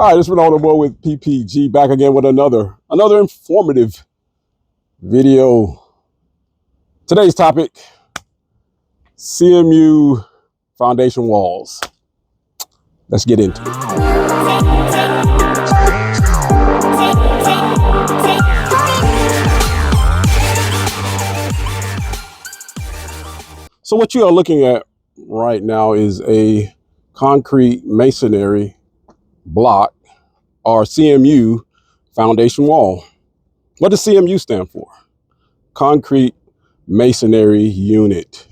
All right, it's been on the board with PPG, back again with another informative video. Today's topic: CMU foundation walls. Let's get into it. So what you are looking at right now is a concrete masonry block, or CMU foundation wall. What does CMU stand for? Concrete Masonry Unit.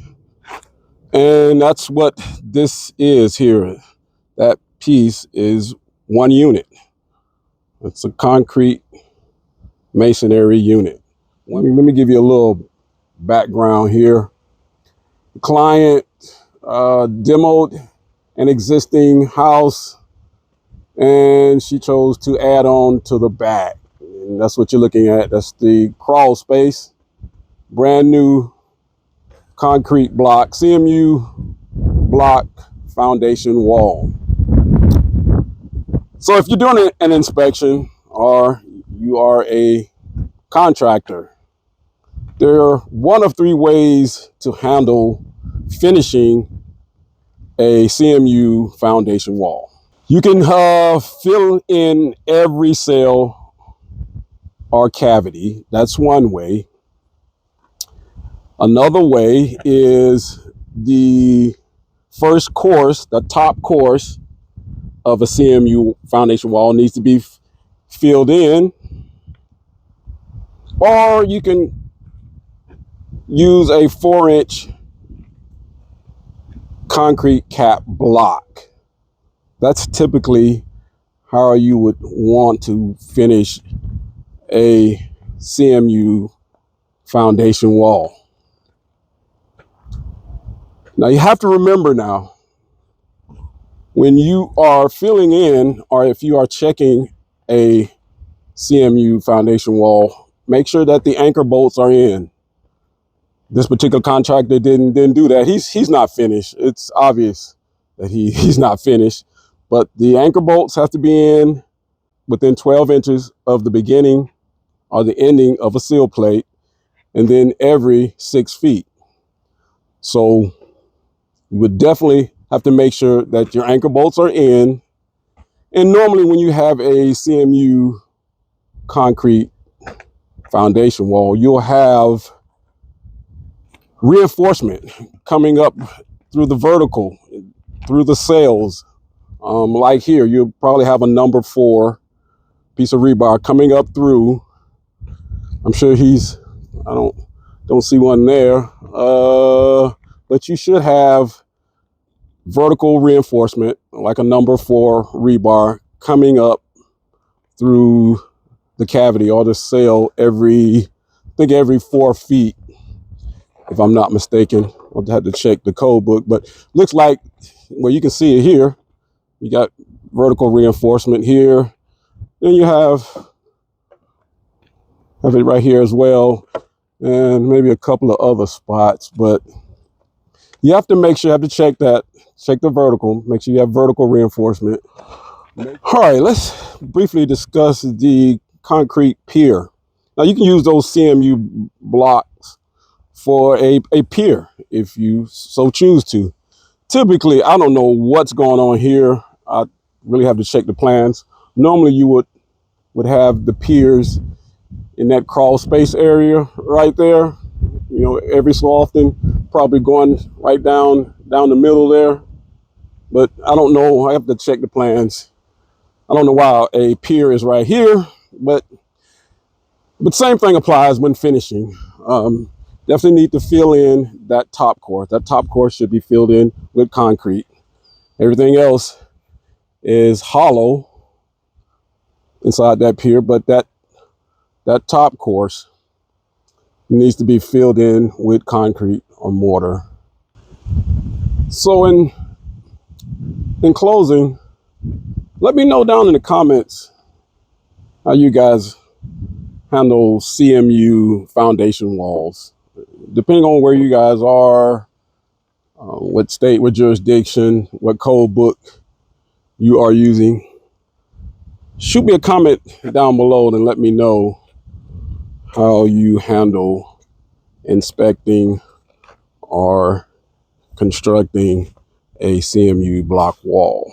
And that's what this is here. That piece is one unit. It's a concrete masonry unit. Let me give you a little background here. The client demoed an existing house, and she chose to add on to the back. And that's what you're looking at. That's the crawl space. Brand new concrete block, CMU block foundation wall. So if you're doing an inspection or you are a contractor, there are one of three ways to handle finishing a CMU foundation wall. You can fill in every cell or cavity. That's one way. Another way is the first course, the top course of a CMU foundation wall needs to be filled in, or you can use a 4-inch concrete cap block. That's typically how you would want to finish a CMU foundation wall. Now you have to remember now, when you are filling in, or if you are checking a CMU foundation wall, make sure that the anchor bolts are in. This particular contractor didn't do that. He's not finished. It's obvious that he's not finished, but the anchor bolts have to be in within 12 inches of the beginning or the ending of a seal plate, and then every 6 feet. So you would definitely have to make sure that your anchor bolts are in. And normally when you have a CMU concrete foundation wall, you'll have reinforcement coming up through the vertical, through the cells. Like here, you'll probably have a number 4 piece of rebar coming up through. I'm sure I don't see one there. But you should have vertical reinforcement, like a number 4 rebar coming up through the cavity or the cell every 4 feet, if I'm not mistaken. I'll have to check the code book, but looks like, well, you can see it here. You got vertical reinforcement here. Then you have it right here as well, and maybe a couple of other spots, but you have to make sure, you have to check the vertical, make sure you have vertical reinforcement. All right, let's briefly discuss the concrete pier. Now you can use those CMU blocks for a pier if you so choose to. Typically, I don't know what's going on here. I really have to check the plans. Normally you would have the piers in that crawl space area right there. You know, every so often, probably going right down the middle there. But I don't know, I have to check the plans. I don't know why a pier is right here, but same thing applies when finishing. Definitely need to fill in that top course. That top course should be filled in with concrete. Everything else is hollow inside that pier, but that top course needs to be filled in with concrete or mortar. So in closing, let me know down in the comments how you guys handle CMU foundation walls. Depending on where you guys are, what state, what jurisdiction, what code book you are using, Shoot me a comment down below and let me know how you handle inspecting or constructing a CMU block wall.